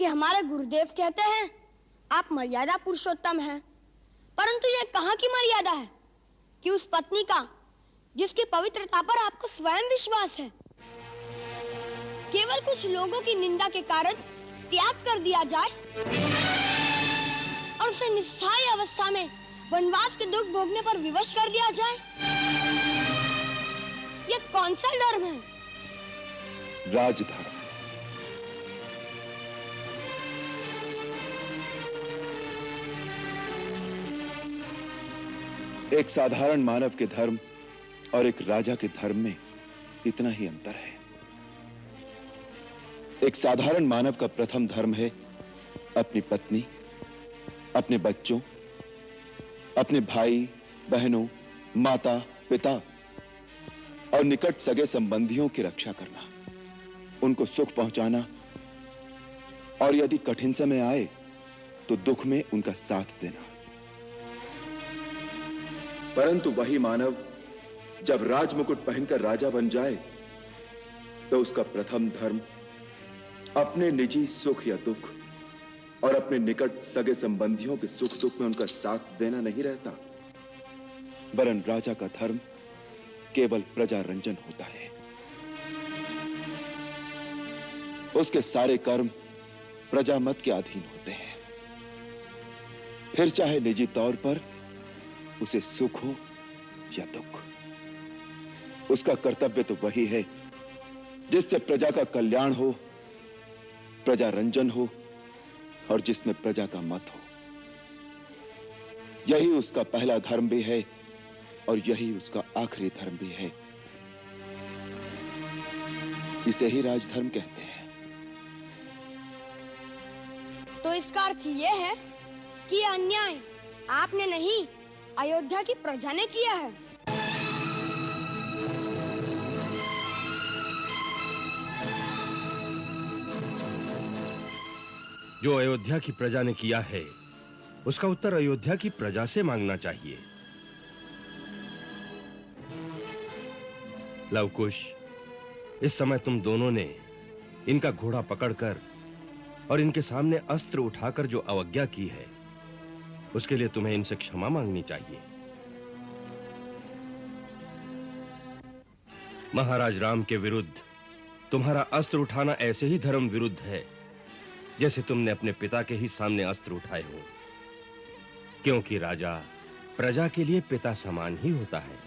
कि हमारे गुरुदेव कहते हैं आप मर्यादा पुरुषोत्तम हैं, परंतु ये कहाँ की मर्यादा है कि उस पत्नी का जिसकी पवित्रता पर आपको स्वयं विश्वास है, केवल कुछ लोगों की निंदा के कारण त्याग कर दिया जाए और उसे निस्सहाय अवस्था में वनवास के दुख भोगने पर विवश कर दिया जाए। ये कौन सा धर्म है? राजधर्म। एक साधारण मानव के धर्म और एक राजा के धर्म में इतना ही अंतर है। एक साधारण मानव का प्रथम धर्म है अपनी पत्नी, अपने बच्चों, अपने भाई बहनों, माता पिता और निकट सगे संबंधियों की रक्षा करना, उनको सुख पहुंचाना और यदि कठिन समय आए तो दुख में उनका साथ देना। परंतु वही मानव जब राजमुकुट पहनकर राजा बन जाए तो उसका प्रथम धर्म अपने निजी सुख या दुख और अपने निकट सगे संबंधियों के सुख दुख में उनका साथ देना नहीं रहता, वरन राजा का धर्म केवल प्रजा रंजन होता है। उसके सारे कर्म प्रजा मत के अधीन होते हैं, फिर चाहे निजी तौर पर उसे सुख हो या दुख। उसका कर्तव्य तो वही है जिससे प्रजा का कल्याण हो, प्रजा रंजन हो और जिसमें प्रजा का मत हो। यही उसका पहला धर्म भी है और यही उसका आखिरी धर्म भी है। इसे ही राजधर्म कहते हैं। तो इसका अर्थ यह है कि यह अन्याय आपने नहीं, अयोध्या की प्रजा ने किया है। जो अयोध्या की प्रजा ने किया है उसका उत्तर अयोध्या की प्रजा से मांगना चाहिए। लवकुश, इस समय तुम दोनों ने इनका घोड़ा पकड़कर और इनके सामने अस्त्र उठाकर जो अवज्ञा की है उसके लिए तुम्हें इनसे क्षमा मांगनी चाहिए। महाराज राम के विरुद्ध तुम्हारा अस्त्र उठाना ऐसे ही धर्म विरुद्ध है जैसे तुमने अपने पिता के ही सामने अस्त्र उठाए हो, क्योंकि राजा प्रजा के लिए पिता समान ही होता है।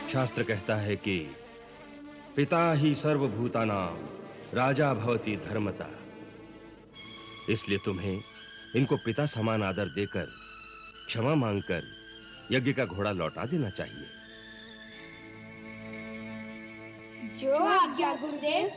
शास्त्र कहता है कि पिता ही सर्वभूतानां राजा भवति धर्मता। इसलिए तुम्हें इनको पिता समान आदर देकर क्षमा मांगकर यज्ञ का घोड़ा लौटा देना चाहिए। जो आज्ञा गुरुदेव।